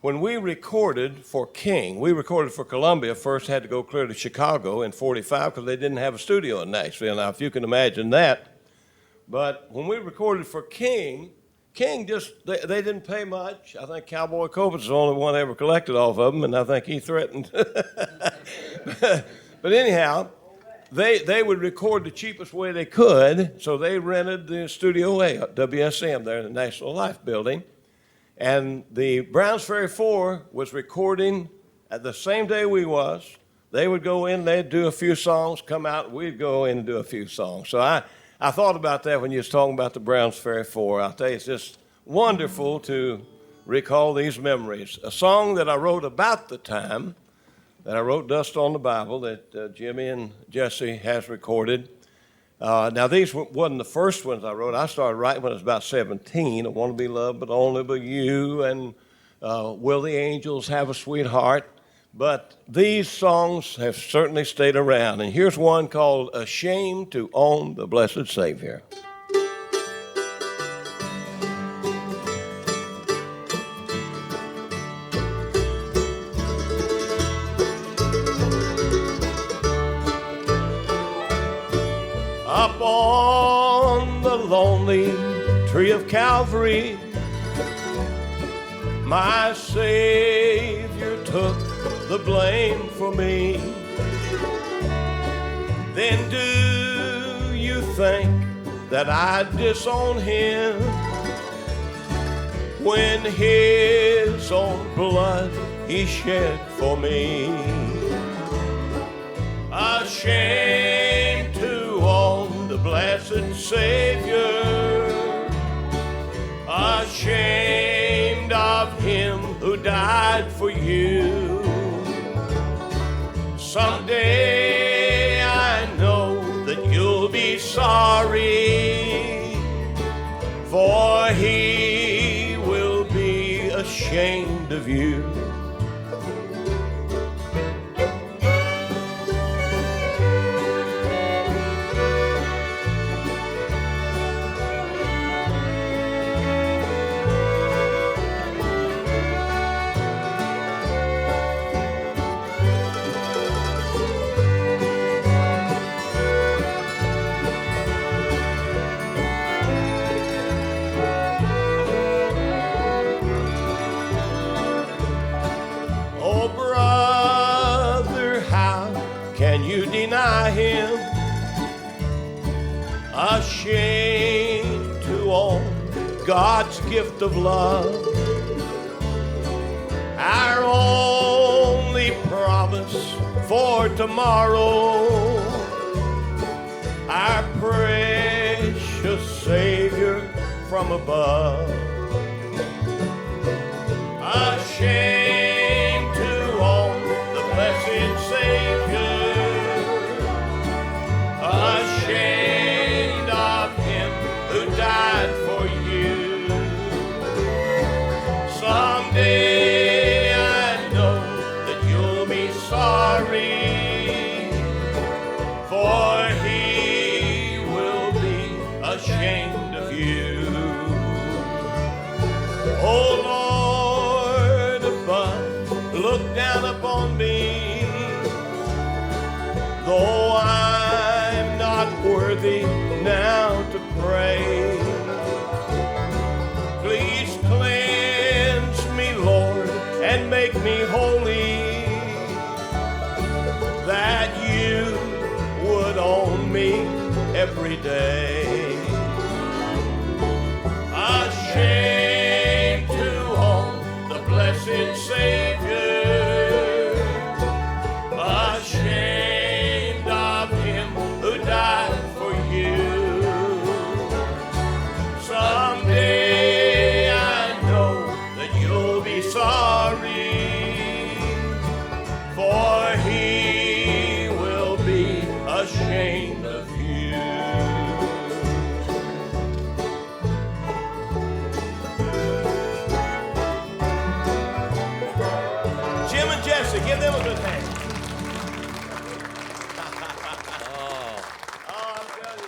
when we recorded for King, we recorded for Columbia, first had to go clear to Chicago in 45 because they didn't have a studio in Nashville. Now, if you can imagine that. But when we recorded for King just, they didn't pay much. I think Cowboy Copeland's the only one ever collected off of them, and I think he threatened. But anyhow, they would record the cheapest way they could, so they rented the Studio A at WSM there in the National Life Building. And the Browns Ferry 4 was recording at the same day we was. They would go in, they'd do a few songs, come out, and we'd go in and do a few songs. So I thought about that when you was talking about the Browns Ferry 4. I'll tell you, it's just wonderful to recall these memories. A song that I wrote about the time, that I wrote Dust on the Bible, that Jimmy and Jesse has recorded. Now, these wasn't the first ones I wrote. I started writing when I was about 17. I Want to Be Loved But Only By You, and Will the Angels Have a Sweetheart? But these songs have certainly stayed around. And here's one called Ashamed to Own the Blessed Savior. Up on the lonely tree of Calvary, my Savior took the blame for me. Then do you think that I disown him when his own blood he shed for me? Ashamed to own the blessed Savior, ashamed of him who died for you. Someday I know that you'll be sorry, for he will be ashamed of you. Deny him, ashamed to own God's gift of love, our only promise for tomorrow, our precious Savior from above. Ashamed to own the blessed Savior, ashamed of him who died for you. Someday I know that you'll be sorry, for he will be ashamed of you. Oh Lord above, look down upon me, though I'm not worthy now to pray. Please cleanse me, Lord, and make me holy, that you would own me every day. Ashamed to own the blessed Savior, ashamed of him who died for you. Someday I know that you'll be sorry, for he will be ashamed of you. Jim and Jesse, give them a good hand.